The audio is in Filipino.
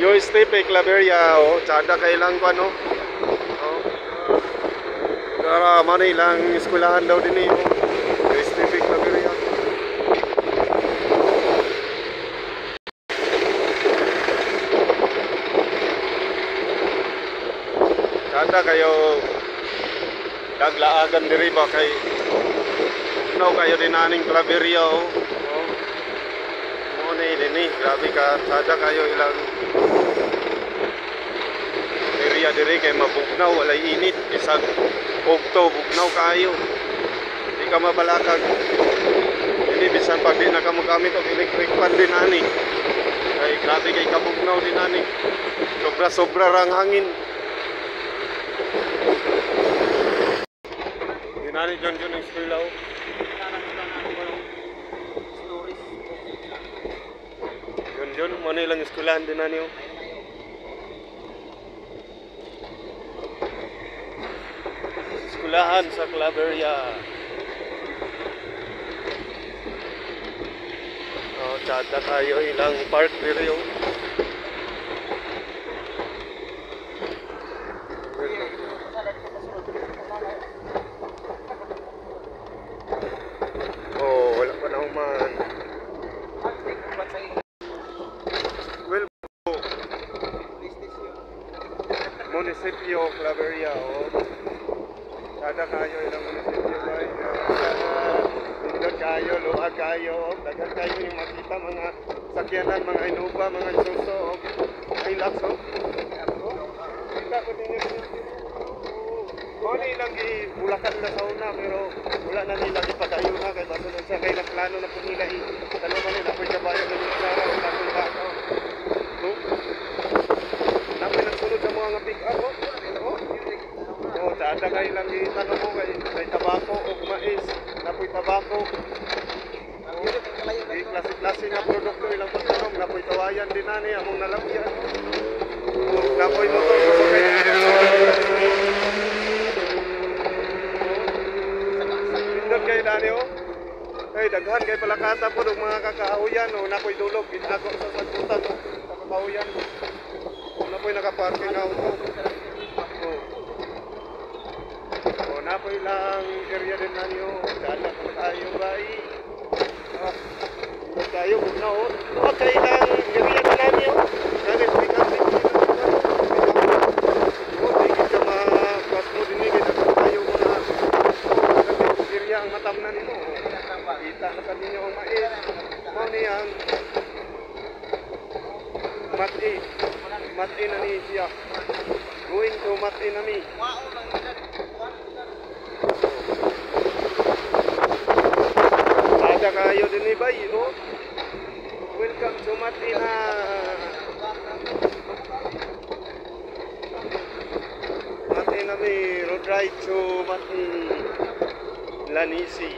Yo Stepe Claveria o tsada kailang ko ano. Kara man ilang eskwelahan daw din eh. Yo Stepe Claveria. Tsada kayo daglaagan diri ba kay no kayo din aning Claveria o. Mo ni din grabe ka tsada kayo ilang area diri kay mabugnaw walay init isag ogto bugnaw kayo di ka mabalakag hindi bisan pag di na ka magamit og electric fan din ani kay grabe kay kabugnaw din ani sobra rang hangin dinani John ang eskwela o John mo na ilang eskwelahan din ani o eskwelahan sa Claveria. Oh, tsada tayo ilang park dito. Oh, wala pa na man. Well, munisipyo Claveria, oh. Kada kayo ilang munisipyo ay indot kayo, luag kayo, dagan kayo yung makita mga sakyanan, mga inuba, mga suso, relax o. Kita ko din yung Moni ilang ibulakan na sa una pero wala na nilang ipagayo na kay basunod sa kay plano na po nila tanong nila po kabayo na nila sa utakong bako. Napoy nagsunod sa mga pick up o. Tsada kayo lang itanong mo kay tabako o mais, napoy tabako. Klase-klase nga produkto ilang pagtanong, napoy tawayan din na niya, among nalapyan. Napoy motor, gusto kayo. Pindot kayo dani o. Kay daghan kay palakata po ng mga kakahuyan o napoy dulog, ginagawa sa sagputan o kakahuyan. Napoy nakaparking auto. Napoy lang area din na nyo dala po tayo ba hindi tayo na o okay lang area din na nyo dali speaker din o tigit ka makwas mo din kasi tayo muna kasi area ang matam na nyo kita na sa ninyo ang mais mo niyang mat-i na ni siya going to mat-i na mi kayo din ni Bay, oh. Welcome to Matina. Matina may road ride to Mati Lanisi.